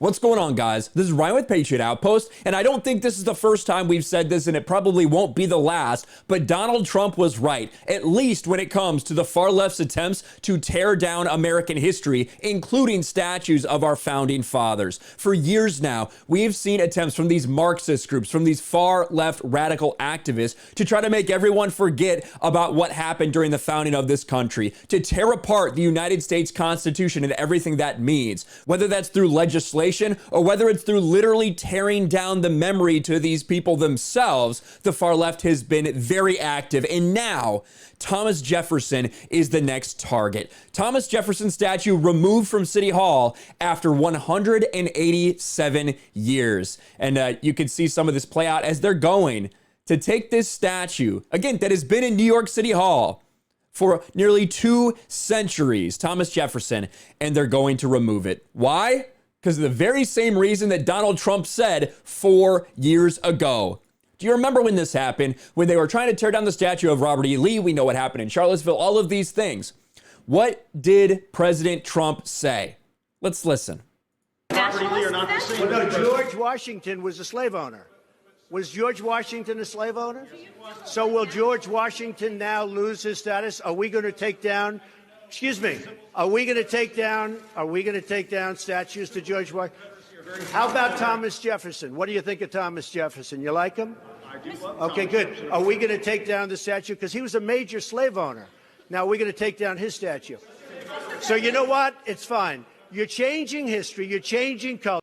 What's going on, guys? This is Ryan with Patriot Outpost, and I don't think this is the first time we've said this, and it probably won't be the last, but Donald Trump was right, at least when it comes to the far left's attempts to tear down American history, including statues of our founding fathers. For years now, we've seen attempts from these Marxist groups, from these far left radical activists, to try to make everyone forget about what happened during the founding of this country, to tear apart the United States Constitution and everything that means, whether that's through legislation or whether it's through literally tearing down the memory to these people themselves. The far left has been very active, and now Thomas Jefferson is the next target. Thomas Jefferson statue removed from City Hall after 187 years. And you can see some of this play out as they're going to take this statue, again, that has been in New York City Hall for nearly 2 centuries, Thomas Jefferson, and they're going to remove it. Why? Because of the very same reason that Donald Trump said 4 years ago. Do you remember when this happened? When they were trying to tear down the statue of Robert E. Lee? We know what happened in Charlottesville, all of these things. What did President Trump say? Let's listen. Robert E. Lee are not the same. Well, no, George Washington was a slave owner. Was George Washington a slave owner? So will George Washington now lose his status? Are we going to take down... Excuse me. Are we going to take down statues to George Washington? How about Thomas Jefferson? What do you think of Thomas Jefferson? You like him? I do love Okay, good. Are we going to take down the statue? Because he was a major slave owner. Now we're going to take down his statue. So you know what? It's fine. You're changing history. You're changing culture.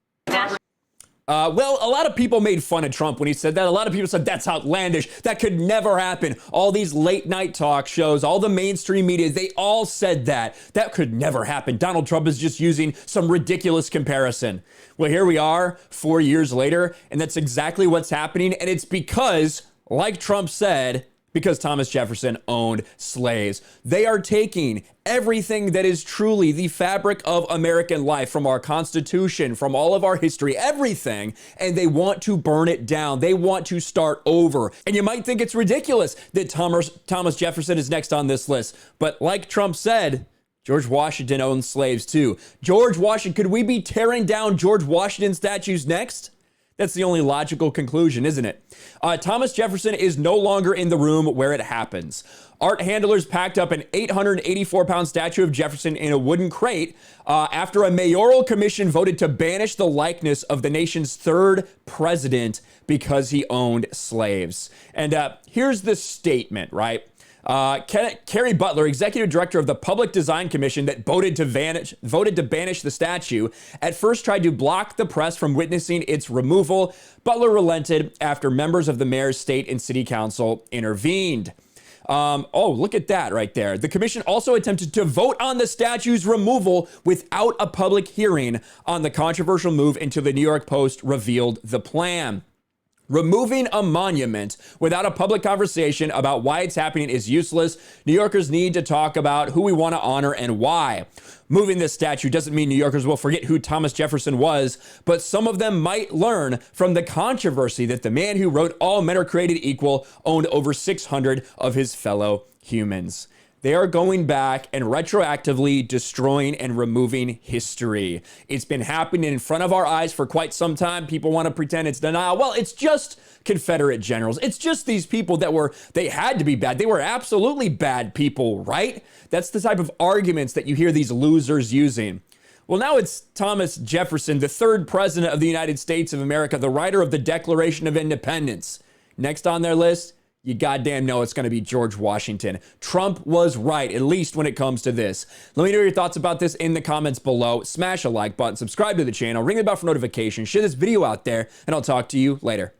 Well, a lot of people made fun of Trump when he said that. A lot of people said that's outlandish. That could never happen. All these late night talk shows, all the mainstream media, they all said that. That could never happen. Donald Trump is just using some ridiculous comparison. Well, here we are 4 years later, and that's exactly what's happening. And it's because, like Trump said, because Thomas Jefferson owned slaves. They are taking everything that is truly the fabric of American life, from our Constitution, from all of our history, everything, and they want to burn it down. They want to start over. And you might think it's ridiculous that Thomas Jefferson is next on this list, but like Trump said, George Washington owned slaves too. George Washington, could we be tearing down George Washington statues next? That's the only logical conclusion, isn't it? Thomas Jefferson is no longer in the room where it happens. Art handlers packed up an 884-pound statue of Jefferson in a wooden crate after a mayoral commission voted to banish the likeness of the nation's 3rd president because he owned slaves. And here's the statement, right? Carrie Butler, executive director of the Public Design Commission that voted to banish the statue, at first tried to block the press from witnessing its removal. Butler relented after members of the mayor's state and city council intervened. Oh, look at that right there. The commission also attempted to vote on the statue's removal without a public hearing on the controversial move until the New York Post revealed the plan. Removing a monument without a public conversation about why it's happening is useless. New Yorkers need to talk about who we want to honor and why. Moving this statue doesn't mean New Yorkers will forget who Thomas Jefferson was, but some of them might learn from the controversy that the man who wrote "All men are created equal" owned over 600 of his fellow humans. They are going back and retroactively destroying and removing history. It's been happening in front of our eyes for quite some time. People want to pretend it's denial. Well, it's just Confederate generals. It's just these people they had to be bad. They were absolutely bad people, right? That's the type of arguments that you hear these losers using. Well, now it's Thomas Jefferson, the 3rd president of the United States of America, the writer of the Declaration of Independence. Next on their list, you goddamn know it's going to be George Washington. Trump was right, at least when it comes to this. Let me know your thoughts about this in the comments below. Smash a like button, subscribe to the channel, ring the bell for notifications, share this video out there, and I'll talk to you later.